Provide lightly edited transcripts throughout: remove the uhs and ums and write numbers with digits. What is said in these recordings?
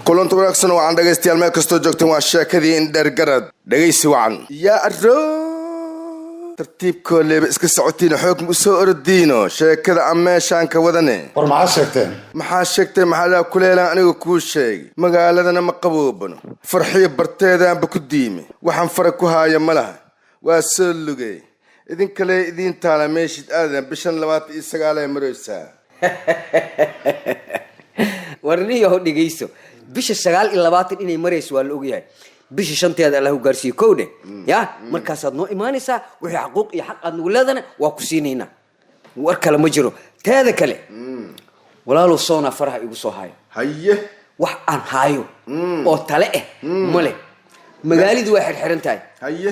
كلن تبركسن وعن dhageystayaal meel kasto joogteen waa sheekadii in dheer garad dhageysi wacan yaa arro tartiib kooley iska socotiin xoog u soo ordiino sheekada ameeshan ka wadane war maxaa sheegtay maxaa kuleelan anigu ku sheeg magaaladana ma qaboobano farxiyo barteedaan ba ku diime waxaan fara ku haaya malaha waa soo lugay idin kale idin taala meeshid aadan bishan 29 ay maraysaa warniyo dhigeyso bisha 29 inay marayso waa la ogyahay bisha shanteeda Allah u gaarsiyo koode ya markaas aad noo iimaanaysaa wixii xuquuq iyo xaq aad nagu leedana waa ku siinayna war kale ma jiro teeda kale walaalo soona faraha igu soo haye wax aan haayo oo tale male magaaladu way xirxiran tahay haye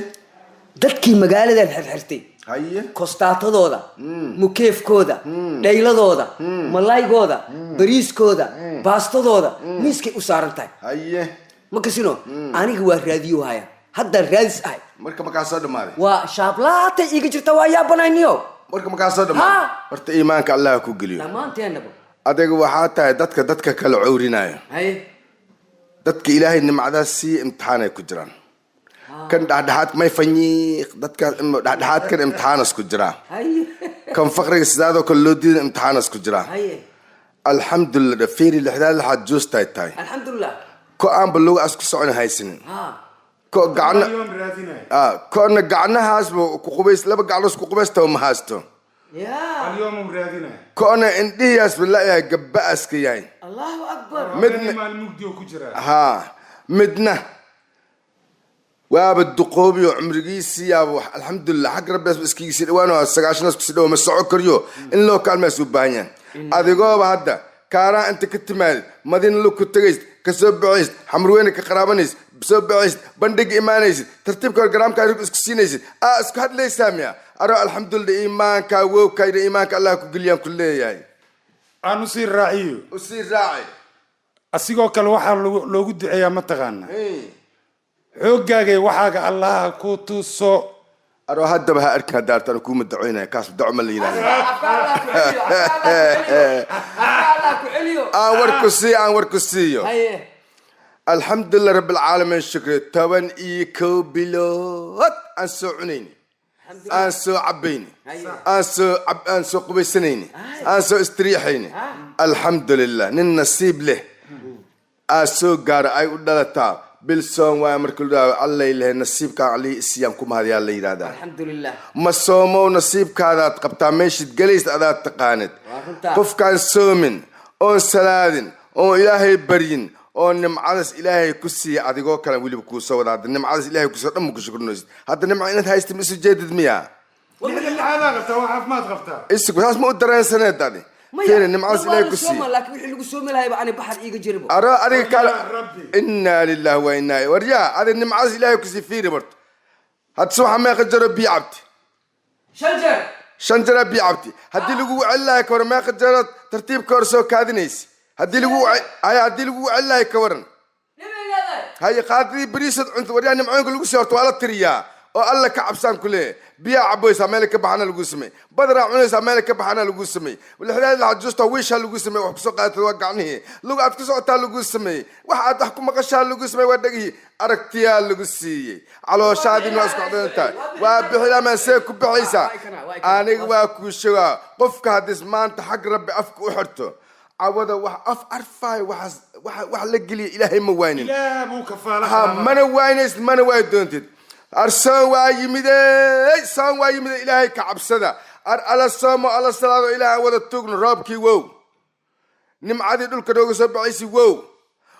dadkii magaaladan xirxirtay haye kostaatadooda mukeefkooda dhayladooda malaygooda bariiskooda baastadooda miiskay u saaran tahay haye ma kasino aniga waa raadiyo haya hadda raadis ahay marka ma ka soo dhamaaday waa shaablaata iga jirta waa yaabanayniyo marka ma ka soo dhamaaday horta iimaanka Allah ku geliyo dhamaanteennaba adiga waxaa tahay dadka kala cawrinayo haye dadka Ilaahay nimcadaas si imtixaan ay ku jiraan kan dhaxdhaxaad may fanyiq dadka dhaxdhaxaad kan imtixaanas ku jira haye kan faqriga sidaadoo kale loo diiday imtixaanas ku jira haye alxamdulillah fiiri lixdaad la xajuus tahay alxamdulillah ko aan balog asku socon haysan ko gacna koona gacnahaas ku qubays laba gacnoos ku qubaysta ma haasto ya اليوم مرادنا koona indhiyaas billahi gabba aska yahay Allahu akbar midna المجدي وكجرا midna waaba duqoobiyo umrigiisi yaabo alxamdulillah xaq rabbi iskiisi dhawaano 9 isku sidoo ma soo koriyo in loo kaalmeeyo u baahan adigooba hadda kaara inta ka timaad madin lu ku tagays ka soo baxays xamrweyn ka qaraabaneys soo baxays bandhig iimaanaysid tartiibka garaamka isku siinaysid isku hadlaysaa miya aro alxamdulillah iimaanka woo kayda iimaanka Allah ku geliyan kulleeyahay aanu si raaciyo u si raaci asigoo kale waxa loogu duceeyaa ma taqaana xoogaaga waxaaga Allah ku tuso aro hadda ha arkaa daartan ku madacoynaa kaas dacmo la yiraahdo warku siiyo haye alxamdulillah rabbil alamin shukr taban iyo bilood aan soo cunayni aan soo cabayni aan soo qubaysanayni aan soo istriixayni alxamdulillah nin nasiib leh soo gaar ay u dhalataa بالسوم وامركل الله إله نصيب كان عليه السيام كم هذه الله يرادا الحمد لله ما صوموا نصيب كذا قبطا ماشي جليس أذا تقانت قف كان سومن أو سلادن أو إلهي برين أو نمعرس إلهي كسي أديكوا كلام ولي بكوسة ولا نمعرس إلهي كسي أم كشكر نوز هذا نمعينة هاي استمس جديد مياه هذا غفتا وحف ما غفتا إيش بس ما أدري سنة تاني فين نمعرس إلهي كسي لكن اللي قسوم لها يبقى أنا بحر إيجا جربه أرى أديك إنا لله وإنا ورجع هذا نمعرس إلهي كسي فيه برد هتسوح ما يقدر بيعبتي شنجر بيعبتي هدي لقوا الله كور ما يقدر ترتيب كورسو كادنيس هدي لقوا الله كورن هاي قادري بريسد أنت وريا نمعين كل قصة ولا تريا أو الله كعبسان كله بيع عبوي سامالك بحنا القسمي بدر عمله سامالك بحنا القسمي والحلال العجوز تويش القسمي وبسوق توقعني لو قعدت كسوق القسمي واحد أحكم مقشة القسمي ودقيه أركتيا القسي على شادي الناس قاعدين تا وبحلا ما سيك بحيسا أنا واكوشوا قفك هذا زمان تحق ربي أفك وحرته عوضة أف أرفاي وحلقلي إلهي موينين لا مو كفالة من وينس من وين دونتد أرسل وايمده سان وايمده إلهي كعبسده على السماء على الصلاة إلهي وذا تقن رابكي وو نمعدي دول كدوغ سبعيسي وو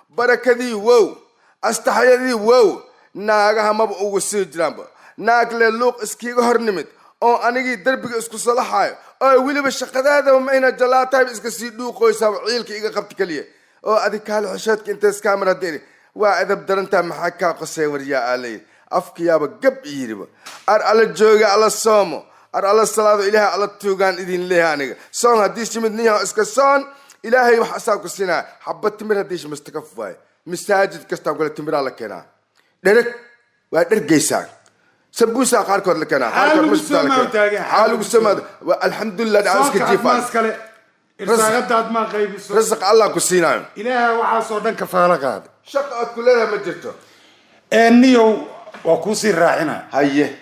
بركدي وو أستحيدي وو ناغا هم أبو سجرام ناغ للوق اسكي هرنمت أو أنيجي دربك اسكو صلاحاي أو ويلي بالشقدادة ومعينا جلاتاي اسكو سيدو قويسا وعيلك إيغا قبتك ليه أو أديك هالحشاتك انت اسكامرا ديري وإذا بدرنتا محاكا قصي وريا علي أفكيابا قب يريبا على الجوغة على الصومو على الصلاة إلهي على التوغان إذن ليها نيغا صون هديش مدنيها اسكا صون إلهي وحساوك السنة حبت تمر هديش مستكفواي مساجد كستاو قولة تمر على كنا درك ودرك جيساك سبوسا قاركود لكنا حالو السماء حالو السماء الحمد لله دعوسك الجيفان irsaaqadaad ma qaybiso رزق الله كسينايو ilaaha waxaasoo dhan kafaalo qaaday شقة كلها ما جرته niyow waa kuusii raacina هيه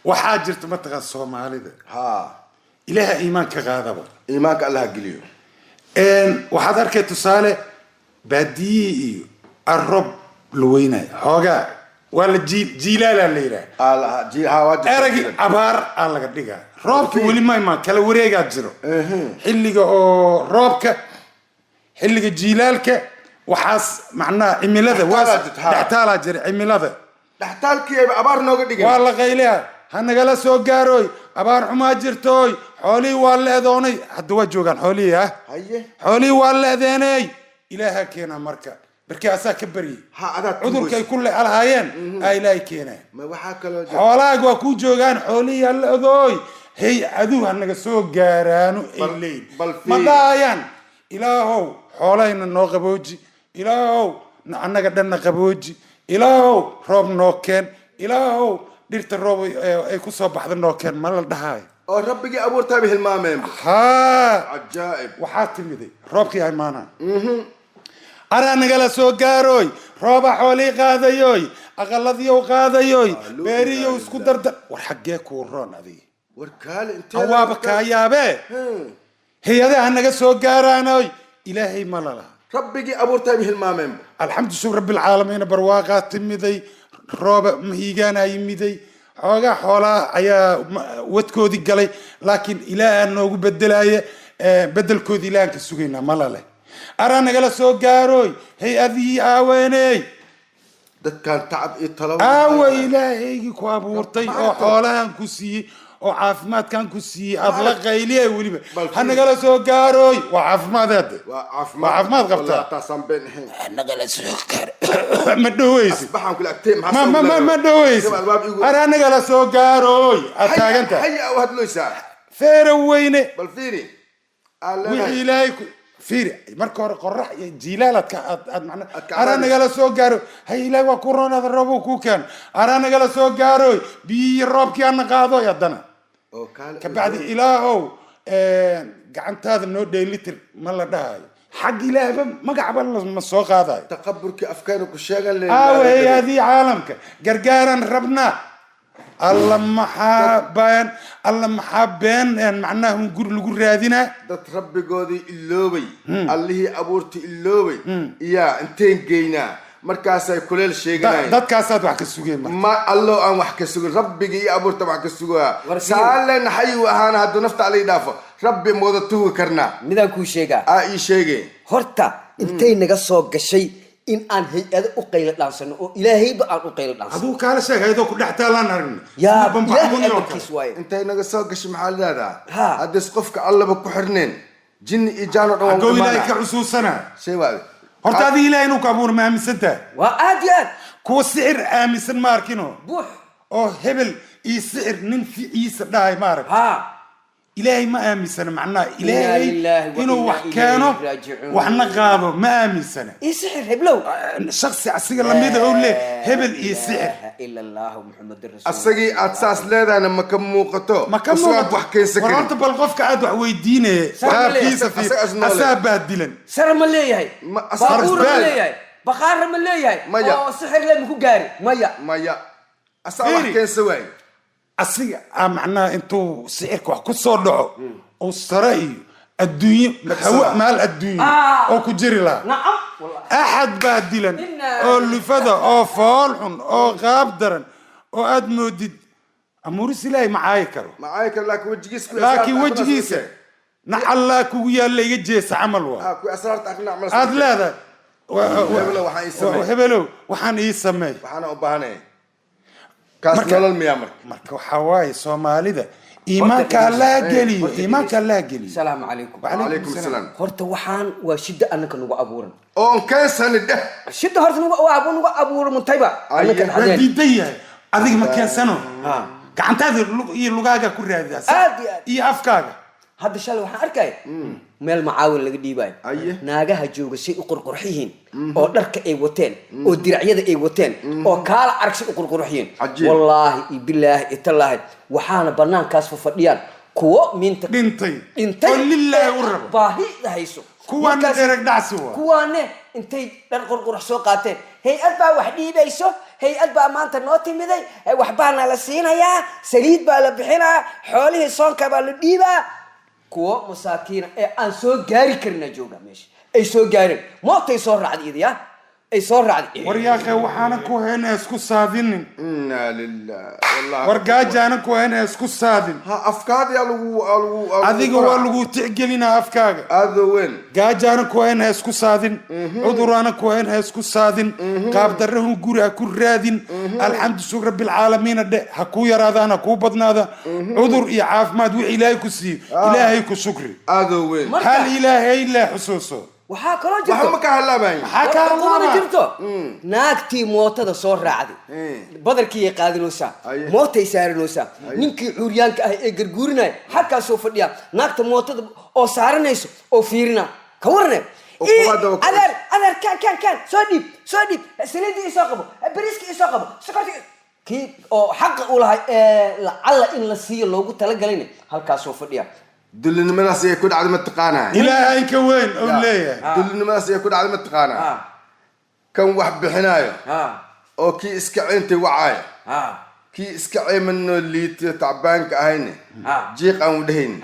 waxaa jirta mataqaan soomaalida ها ilaaha iimaan ka qaadaba إيمانك الله قليو waxaad arkay tusaale baadiye iyo arrob la weynayo xoogaa waa la jiilaalaa la yidhaha الله جي ها واجب eragi abaar aa laga dhigaa roobka weli ma imaan kala wareegaa jiro xilliga oo roobka xilliga jiilaalka waxaas macnaha cimilada dhextaalaa jira cimilada dhextaalkii ay abaar nooga dhigay waa la qayliha ha nagala soo gaarooy abaar xumaa jirtooy xoolihii waa leedoonay hadda waa joogaan xoolihii ah haye xoolihii waa leedeenay ilaaha keena marka markii asaa ka baryay ha adaa cudurkay ku leelahaayeen aa ilaahay keeneen ma waxaa kaloo jira xoolahaaga waa kuu joogaan xoolihii ha leedooy hey aduu ha naga soo gaaraano ay leyn ma dhaayaan ilaahow xoolahayna noo qabooji ilaahow annaga dhanna qabooji ilaahow roob noo keen ilaahow dhirta roob ay ku soo baxda noo keen ma la dhahaayo oo rabbigii abuurtaa hilmaameen haa cajaa'ib waxaa timiday roobkii imaanaa araa nagala soo gaarooy rooba xoolii qaadayoy aqaladiyow qaadayoy beeriyow isku dardar war xaggee kuu roon adiga war kaale intee awaaba kaa yaabee hay-adaha naga soo gaaraanoy ilaahay ma lalaha rabbigii abuurtaa hilmaameen alxamdu shukr rabbilcaalamiina barwaaqaa timiday rooba mahiigaanaa yimiday xoogaa xoolaa ayaa wadkoodii galay laakiin ilaaha noogu bedelaya bedelkoodii ilaahan ka sugaynaa malale araa nagala soo gaarooy hay-adihii aaweeney dadkan tacab iyo talo aawe ilaahaygii ku abuurtay oo xoolahan ku siiyey oo caafimaadkan ku siiyey aad la qayliyay weliba ha nagala soo gaarooy waa caafimaadaade waa caafimaad qabtaa taasaan been ahayn nagala soo gaar ma dhaweysi baxaan kula agtay ma dhaweysi araa nagala soo gaarooy aad taaganta haya aw hadlooysaa feera weyne bal fiiri wixii ilaahay fiiri marka hore qorax iyo jiilaaladka aad macna araa nagala soo gaaro hay ilaahay waa ku roonaada roobo ku keen araa nagala soo gaarooy biyo roobkii aan qaado yadana oo kaale ka bacdi ilaahow gacantaada noo dheelitir ma la dhahayo xag ilaahba magacba ma soo qaadayo taqaburkii afkeena ku sheegan aaway hadii caalamka gargaaran rabnaa alla maxaa been macnaha un guri lagu raadinaa dad rabbigoodii iloobay allihii abuurtay iloobay iyaa inteen geynaa markaasay kuleel sheeganayeen dadkaasaad wax ka sugeen ma allo aan wax ka sugin rabbigii iyo abuurta wax ka sugaa saalan xayu ahaana hadduu nafta alay dhaafo rabbi mooda tuugi karnaa midaan kuu sheegaa aa ii sheegeen horta intay naga soo gashay in aan hay-ado u qaylo dhaansano oo ilaahayba aan u qaylo dhaansano aduu kaala sheeg ayadoo ku dhex taalaan aragna yaa ilaahay amarkiis waaye intay naga soo gashay maxaa leedaha Ha. haddiis qofka allaba ku xirneen jinni iyo jaano dhan agoo ilaahay ka xusuusana shay waaye horta adii ilaahay inuu ka abuur ma aaminsantaha waa aad iyo aad kuwa sixir aaminsan ma arkino buux oo hebel iyo sixir nin ficiisa dhahay ma arag ha ilaahay ma aaminsana macnaha lillahi wa ilaahay inuu inna wax ilayhi keeno raajicuun. waxna qaado ma aaminsana ii sixir heblow shaksi asiga lamida oo leh hebel iyo sixir ila allah muhammad rasuul asagii aad saas leedahayna ma ka muuqato ma ka asagoo aad wax keensan war karin horta bal qofka aad wax weydiinaya qaabkiisa asaga asnoole. asaa baadilan sare ma leeyahay asar baabuur ma isbaal. leeyahay baqaara ma leeyahay Maya. oo sixir le maku gaari maya maya asaa wax Fiiri. keensan waaye asiga macnaha intuu sixirka wax ku soo dhaco oo sare iyo adduunyo hawa maal adduunyo oo ku jiri lahaa nacam wallahi axad baa dilan Inna- oo lifada oo fool xun oo qaab daran oo aad moodid amuuris ilaahay ma caayi karo macaayi kale laakiin wejigiisa ku laakiin wejigiisa nacallaa kugu yaalla iga jeesa camal waa ku asraarta aqnaac mal aad leedahay Hebelow, waxaan ii sameey. hebelow waxaan ii sameey waxaana u baahanay kaas nolol miyaa marka marka waxaa waaye soomaalida iimaanka allaha geliyo iimaanka allaha geliyo salaamu calaykum calaykum salaam horta waxaan waa shida annaka nagu abuuran oon keensani dheh shida horta nagu abuuran muntayba annaka waa dhaxdeen diidan yahay adiga ma keensano Ha. gacantaada iyo lugaaga ku raadidaa Aad iyo aad. iyo afkaaga hadda shalay waxaan arkaya meel macaawin laga dhiibayo Aye. naagaha jooga say u qurqurxiyiin oo dharka ay wateen oo diracyada ay wateen oo kaala arag say u qurqurxiyiin Cajiib. wallaahi iyo bilaahi iyo tallaahi waxaana banaankaas fadhiyaan kuwo minta dhintay intay oo lillaahi u rabo baahi hayso kuwaana Markaas- dhereg dhacsi waa kuwaane intay dhar qurqurax soo qaateen hay-ad baa wax dhiibayso hay-ad baa maanta noo timiday waxbaana la siinayaa saliid baa la bixinayaa xoolihii soonka baa la dhiibaa kuwo masaakiina ee aan soo gaari karina jooga meesha ay soo gaareen mootay soo raacday idiya ay soo raacday waryaaqe waxaana ku hayna isku saadinin inna lillahi wallahi wargaajaana ku hayna isku saadin ha afkaad ya lagu adiga waa lagu tixgelinaa afkaaga aado weyn gaajaana ku hayna isku saadin cuduraana ku hayna isku saadin qaab darrahun guri ha ku raadin alxamdu shukr rabbil caalamiin dhe ha ku yaraadaan ha ku badnaada cudur iyo caafimaad wixii ilaahay ku siiyo ilaahay ku shukri aado weyn hal ilaahay la xusuuso waxaa kaloo waxa jirto ma ka halaabayn maxaa kaa kuma lama jirto naagtii mootada soo raacday badarkii qaadanaysaa Aye. mootay saaranaysaa ninkii cuuryaanka ah ee garguurinaya halkaas soo fadhiya naagta mootada oo saaranayso oo fiirina ka warne Ukumadda waa- adeer kan soo dhiib saliidii isoo qabo bariiskii isoo qabo sokorti kii oo xaqa u lahay lacalla in la siiyo loogu talagalayna halkaas soo fadhiya dulinimadaas ay ku dhacday ma taqaanaa ilaahay ka weyn oo leeyahay dulinimadaas ay ku dhacday ma taqaanaa kan wax bixinaayo oo kii iska ceentay wacaayo kii iska ceemanoo liitiyo tacbaanka ahayne jiiq aan u dhahayn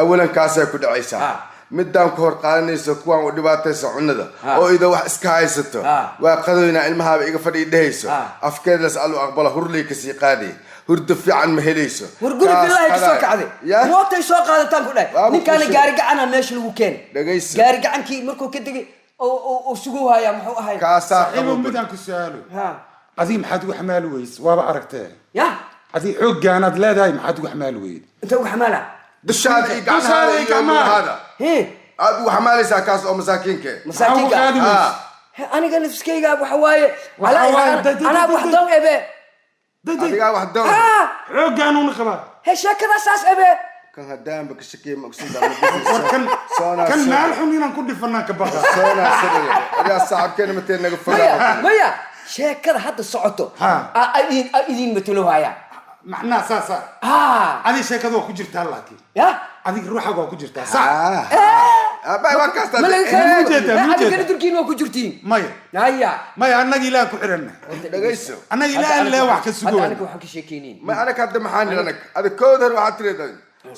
awalan kaasay ku dhacaysaa midaan ku hor qaadanayso kuwaan u dhibaataysa cunnada oo ida wax iska haysato waa qadoynaa ilmahaaba iga fadhii dhehayso afkeedaas allu aqbala hurlay kasii qaaday hurdo fiican ma helayso warguri billahi ka soo kacday ya mootay soo qaadataan ku dhahay Waa ninkaana ku gaari gacana meesha lagu keenay dhagayso gaari gacankii markuu ka tegay oo sugu haya muxuu ahay kaasaa ibo qabo midaan ku su'aalo ha adiga maxaad ugu xamaali weyse waaba aragtee ya adiga xooggaanaad leedahay maxaad ugu xamaali weyde inta ugu xamaala dushaada iyo Dushaada gacmahaada iyo iyo gacmaha. lugahaada he aad ugu xamaalaysaa kaas oo masaakiinke masaakiinka Maxaa u qaadi weyse? He, aniga nafskayga waxa waaye Waxa waaye, anaa wax doon ebe adigaa wax doon ha xooggaanuna qabaa he sheekada saas ebe kan haddaanba ka shakeeye war kan kan meel xun inaan ku dhifanaan ka baqa adigaa saaxibkeena matee naga maya fogaa maya sheekada hadda socoto Ha. idin matalo haya macnaa saasa ha adiga sheekada waa ku jirtaa laakiin ya adiga ruuxaga waa ku jirtaa sax abay waa kaasta ma laga kala ujeedaa, ma adiga ujeedaa. durkiin waa ku jirtiin maya haya maya annaga ilaah ku xiranna dhagayso annaga ilaah lee wax ka hadda sugoon aniga waxaan ka sheekeynayn ma anag hadda maxaan nidhi anag adag koodar waxaad tireedaa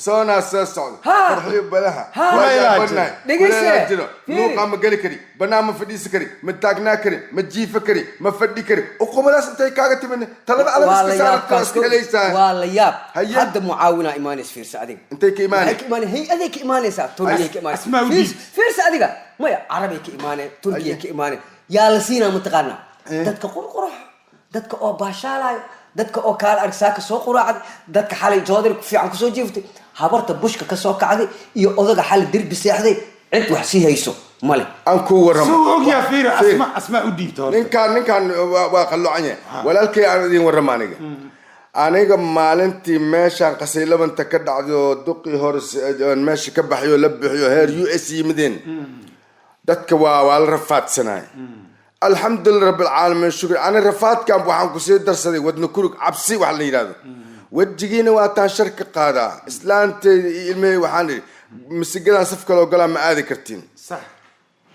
soonaa soo socdo Ha. farxiyo badaha Ha. waa Ilaa badnaay Dhegayse. kuleelaa jiro Fiiri. luuqaa ma geli kari banaan ma fadhiisi kari ma taagnaa kari ma jiifa kari ma fadhi kari uqumadaas intay kaaga timin talada adag waa iska la yaab saarata iska helaysaa waa la yaab Haye. hadda mucaawina imaanays fiirsa adiga intay ka imaanay waxay ka imaanay hay-aday ka imaanaysaa turkiyay ka Asmaa u imaanaysaa dhiib. fiirsa adiga maya carabay ka imaaneen turkiyay ka imaaneen yaa la siinaa mataqaanaa dadka qurqurax dadka oo baashaalayo dadka oo kaala arsaaka soo quraacday dadka xalay joodari ku fiican kusoo jiiftay habarta bushka ka soo kacday iyo odaga xalay derbi seexday cid wax sii hayso male aan kuu warramo suu ogyaa fiiri asmaa u dhiibta horta ninkaan waa qallocan yahay walaalkay aan idin warrama aniga maalintii meeshaan qasaylabanta ka dhacday oo duqii hore meesha ka baxay oo la bixiyo heer u s yimideen dadka waa la rafaadsanay alxamdulilah rabbilcaalamiin shukri ani rafaadkan waxaan kusii darsaday wadna kurug cabsi wax la yidhahdo wejigiina waa taan shar ka qaadaa islaanteyda iyo ilmahey waxaan idhi masigadaan saf kaloo galaa ma aadi kartiin sax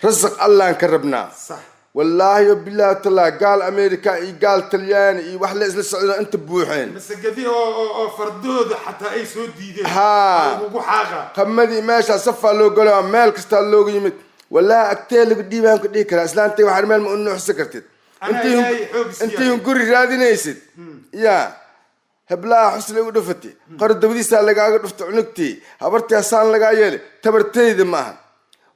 rasaq allaan ka rabnaa sax wallaahi wabilaahi tallah gaal america iyo gaal talyaani iyo wax la isla socdo inta buuxeen masagadi oo fardooda xataa ay soo diideen Haa. ugu xaaqa qamadii meeshaa safaa loo galaa meel kastaa looga yimid wallaahi agtee laga dhiibaan ka dhihi karaa islaantay waxaan meel ma u nuuxsan kartid Anaa ilaahay xoog siiyay. intiihun guri raadinaysid yaa heblaha xusli u dhufatay qaro dabadiisaa lagaaga dhufta cunugtii habartii hasaan lagaa yeelay tabartayda ma aha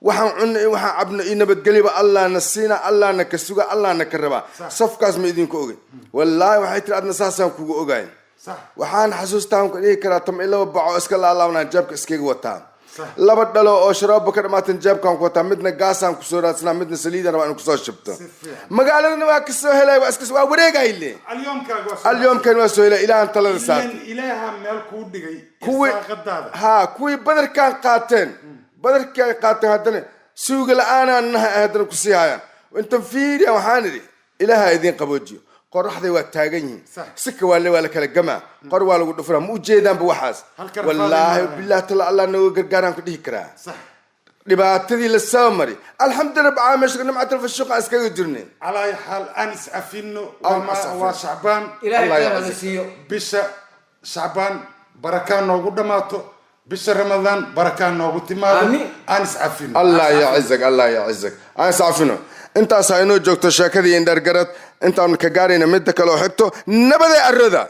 waxaan cunno iyo waxaan cabno iyo nabadgeliba allahna siina allahna ka suga allahna ka rabaa safkaas ma idinku ogay wallaahi waxay tiri adna saasaan kugu ogaay sax waxaan xasuustaan ka dhihi karaa tam iyo laba baco iska laalaabnaan jeebka iskaga wataa Sax. laba dhalo oo sharooba ka dhamaateen jeebkaan ku wataa midna gaasaan kusoo raadsanaa midna saliidan rabaa in kusoo shubto Si fiican. magaaladana waa kasoo helay waa wareegayle alyoomkaaga waa alyoomkan waa soo helay ilaahan talada saartay ilan ilaaha meel kuu dhigay kuwii irsaaqadaada haa kuwii badarkaan qaateen badarkaan qaateen haddana suuga la-aanaan nahay haddana kusii hayaan intan fiiriya waxaan idhi ilaaha idiin qaboojiyo qoraxday waa taagan yihiin Sax. sika waa la kala gamaa qor waa lagu dhufraa ma ujeedaanba waxaas Halkan wallaahi rafaadin bilaahi tala allah nooga gargaaraan ku dhihi karaa صح dhibaatadii la soo mari alxamdulillah bacaamishka nimcatul fashuqa iskaga jirnay على أي حال أنس أفينو أنس أفينو. وشعبان ilaahay Allah khayr ya hana siiyo بشا شعبان بركان نوغو دماتو بشا رمضان بركان نوغو تمادو آمين. أنس أفينو الله يعزك الله يعزك أنا سعفنو أنت ساينو جوكتو شاكدي إن درجرت أنت عم كجارينا مدة كلو حكتو نبدأ الرضا